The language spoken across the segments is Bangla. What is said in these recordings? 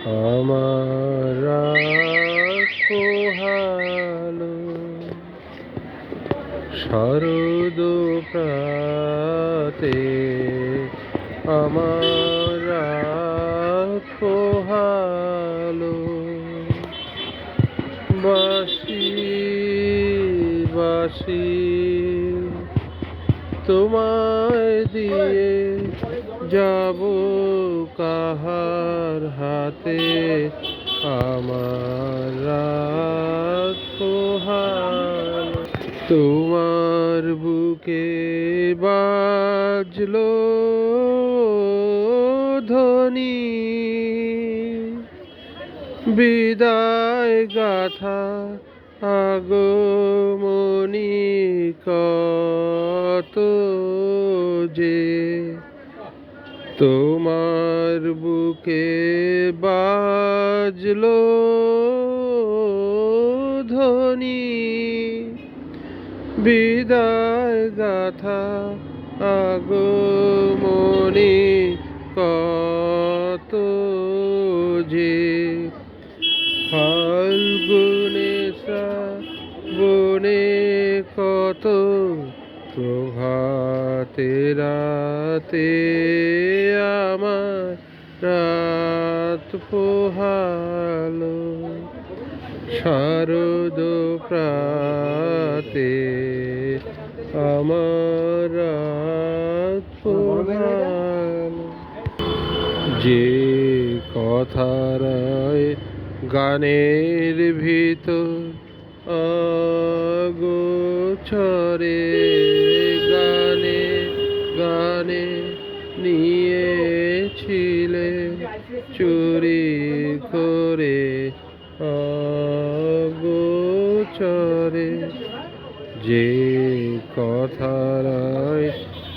আমার রাত পোহালো শরদ প্রাতে, আমার রাত পোহালো বাঁশি বাঁশি তোমায় দিয়ে যাব কাহার হাতে, আমার রাত পোহালো। তোমার বুকে বাজলো ধ্বনি, বিদায় গাথা আগমনী কত যে, তোমার বুকে বাজলো ধ্বনি, বিদায় গাথা আগমনী কত যে, ফাল্গুনে শ্রাবণে কত প্রভাতে রাতে, আমার রাত পোহালো শারদ প্রাতে, আমার রাত পোহালো। যে কথারায় গানের ভিতর আগোচরে, গানে গানে নিয়েছিলে চুরি করে আগোচরে, যে কথারায়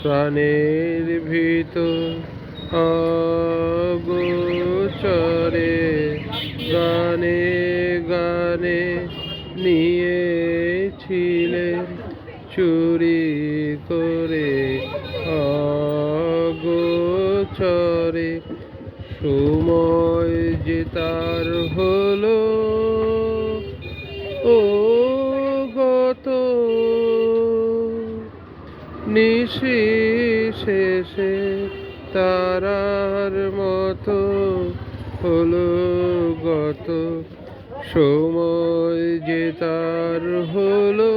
প্রাণের ভিতর আগোচরে, গানে গানে নিয়েছিলেন চুরি করে আগোচরে, সময় যে তার হলো ও গত, নিশি শেষে তারার মতো হলো গত, সময় যে তার হলো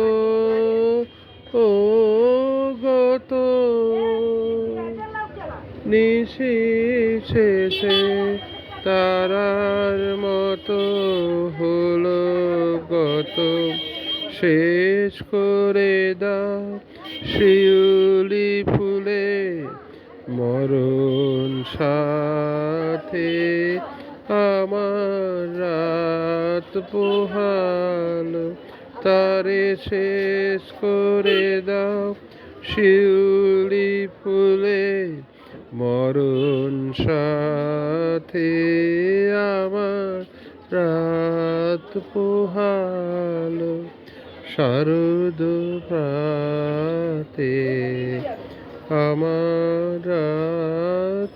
ও গত, নিশি শেষে তারার মতো হলো গত, শেষ করে দাও শিউলি ফুলে মরণ সাথে, আমার রাত পোহালো তারে শেষ করে দাও শিউলি ফুলে মরণ সাথে, আমার রাত পোহালো শারদ প্রাতে, আমার রাত